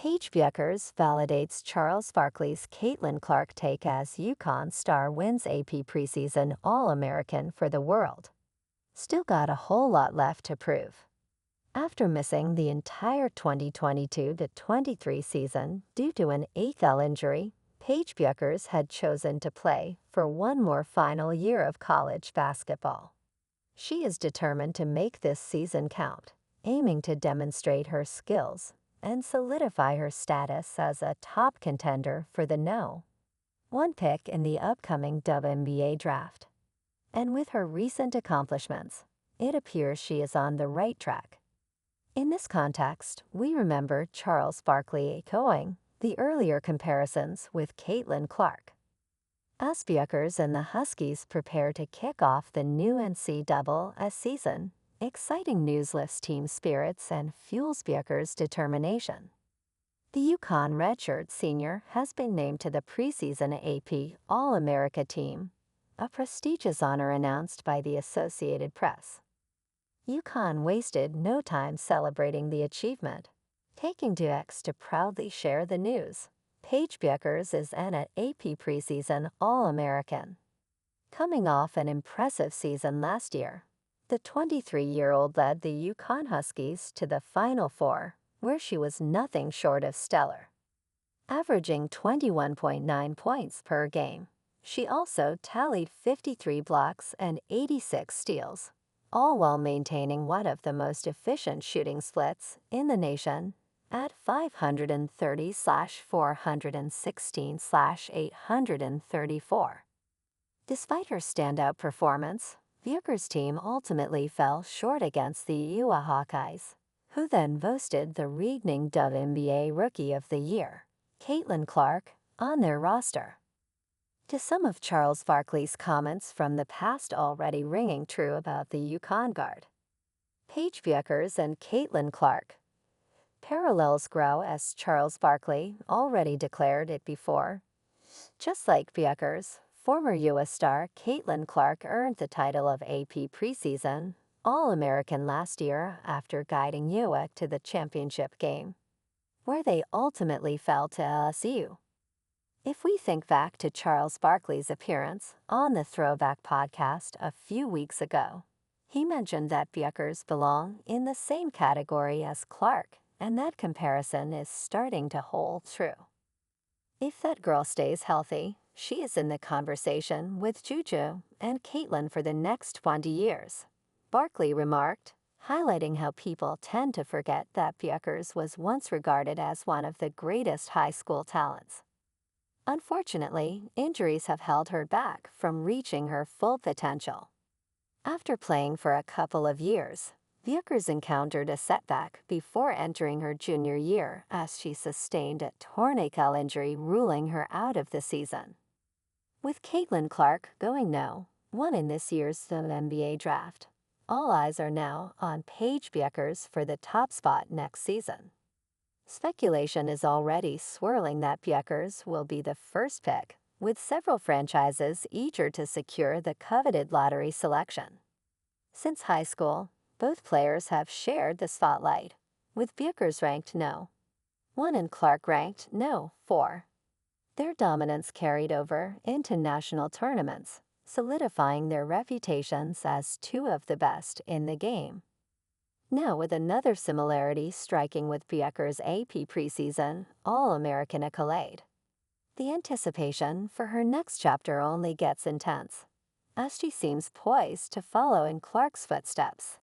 Paige Bueckers validates Charles Barkley's Caitlin Clark take as Uconn star wins AP Preseason All-American for the world. Still got a whole lot left to prove. After missing the entire 2022-23 season due to an ACL injury, Paige Bueckers had chosen to play for one more final year of college basketball. She is determined to make this season count, aiming to demonstrate her skills and solidify her status as a top contender for the No.1 pick in the upcoming WNBA draft. And with her recent accomplishments, it appears she is on the right track. In this context, we remember Charles Barkley echoing the earlier comparisons with Caitlin Clark. As Bueckers and the Huskies prepare to kick off the new NCAA season, exciting news lifts team spirits and fuels Bueckers' determination. The Uconn Redshirt senior has been named to the Preseason AP All-America team, a prestigious honor announced by the Associated Press. Uconn wasted no time celebrating the achievement, taking to X to proudly share the news. Paige Bueckers is an AP Preseason All-American. Coming off an impressive season last year, the 23-year-old led the Uconn Huskies to the Final Four, where she was nothing short of stellar. Averaging 21.9 points per game, she also tallied 53 blocks and 86 steals, all while maintaining one of the most efficient shooting splits in the nation at 530/416/834. Despite her standout performance, Bueckers' team ultimately fell short against the Hawkeyes, who then boasted the reigning WNBA Rookie of the Year, Caitlin Clark, on their roster. To some of Charles Barkley's comments from the past already ringing true about the Uconn guard, Paige Bueckers and Caitlin Clark. Parallels grow, as Charles Barkley already declared it before. Just like Bueckers, former U.S. star Caitlin Clark earned the title of AP Preseason All-American last year after guiding UAC to the championship game, where they ultimately fell to LSU. If we think back to Charles Barkley's appearance on the Throwback podcast a few weeks ago, he mentioned that Bueckers belong in the same category as Clark, and that comparison is starting to hold true. If that girl stays healthy, she is in the conversation with Juju and Caitlin for the next 20 years, Barkley remarked, highlighting how people tend to forget that Bueckers was once regarded as one of the greatest high school talents. Unfortunately, injuries have held her back from reaching her full potential. After playing for a couple of years, Bueckers encountered a setback before entering her junior year as she sustained a torn ACL injury, ruling her out of the season. With Caitlin Clark going No.1 in this year's WNBA draft, all eyes are now on Paige Bueckers for the top spot next season. Speculation is already swirling that Bueckers will be the first pick, with several franchises eager to secure the coveted lottery selection. Since high school, both players have shared the spotlight, with Bueckers ranked No.1 and Clark ranked No.4. Their dominance carried over into national tournaments, solidifying their reputations as two of the best in the game. Now, with another similarity striking with Bueckers' AP Preseason All-American accolade, the anticipation for her next chapter only gets intense, as she seems poised to follow in Clark's footsteps.